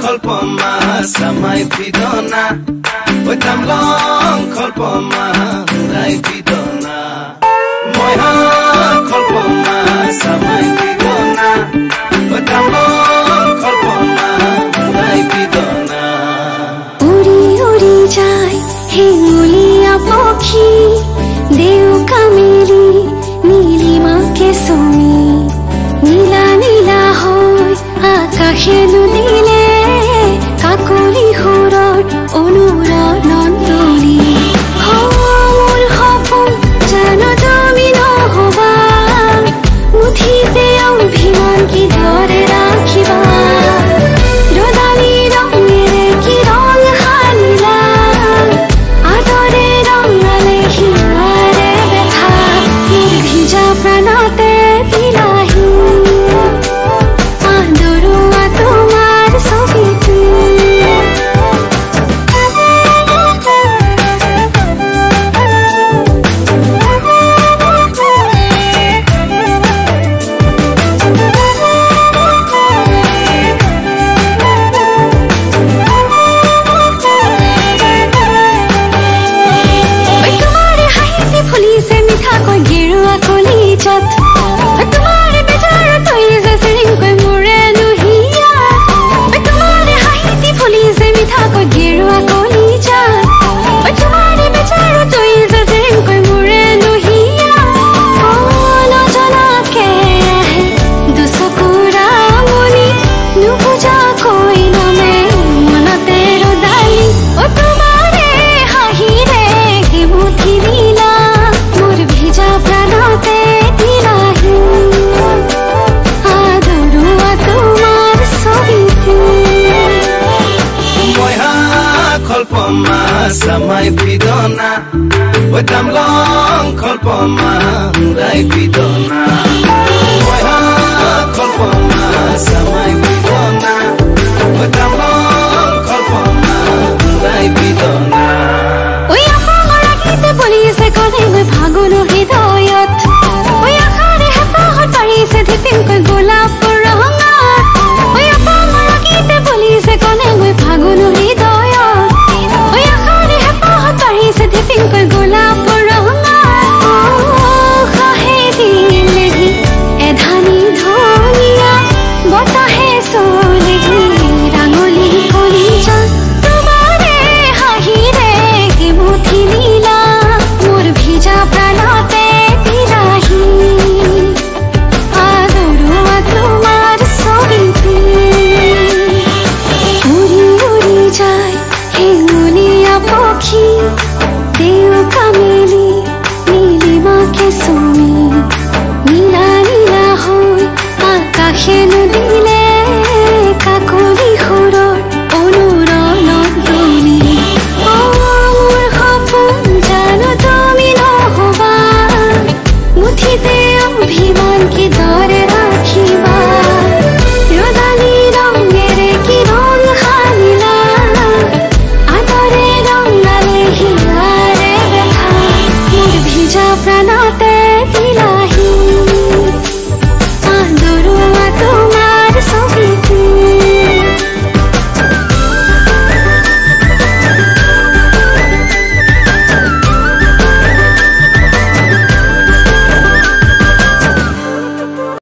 Kolpoma samai pidona oi tamlong kolpoma murai pidona moiha kolpoma samai pidona oi tamlong kolpoma murai pidona uri uri jai hingulia pokhi deu kameli Nilima ke somi নীলা নীলা hoy akashe nudile কাকলি হরর অনুরণন তুলি মোর সপোন জানো তুমি নহবা মুঠিতে অভিমান কি ধরে রাখিবা রদালি ৰঙেৰে কি ৰং হানিলা আদৰে ৰঙালে হিমাৰে ব্যথা ভিজা প্ৰাণতে দিলাহি আদৰুৱা তোমাৰ ছবিটো samai pidona oi tamlong kolpoma murai pidona moiha kolpoma samai pidona oi tamlong kolpoma murai pidona oi apangara kite polise kone moi bhagolo hidayat oi akhare hapahar parise dipin koi golap ranga oi apangara kite polise kone moi bhagolo hidayat oi akhare hapahar parise dipin koi golap ranga kahe dilehi edhani dhoniya batahe solehi rangoli kolija tumare hahire ki muthi nila mor bhija pranate tirahi adoruwa tumar sobiti uri uri jai hingulia pokhi deu kameli Nilima ke somi নীলা নীলা hoy akashe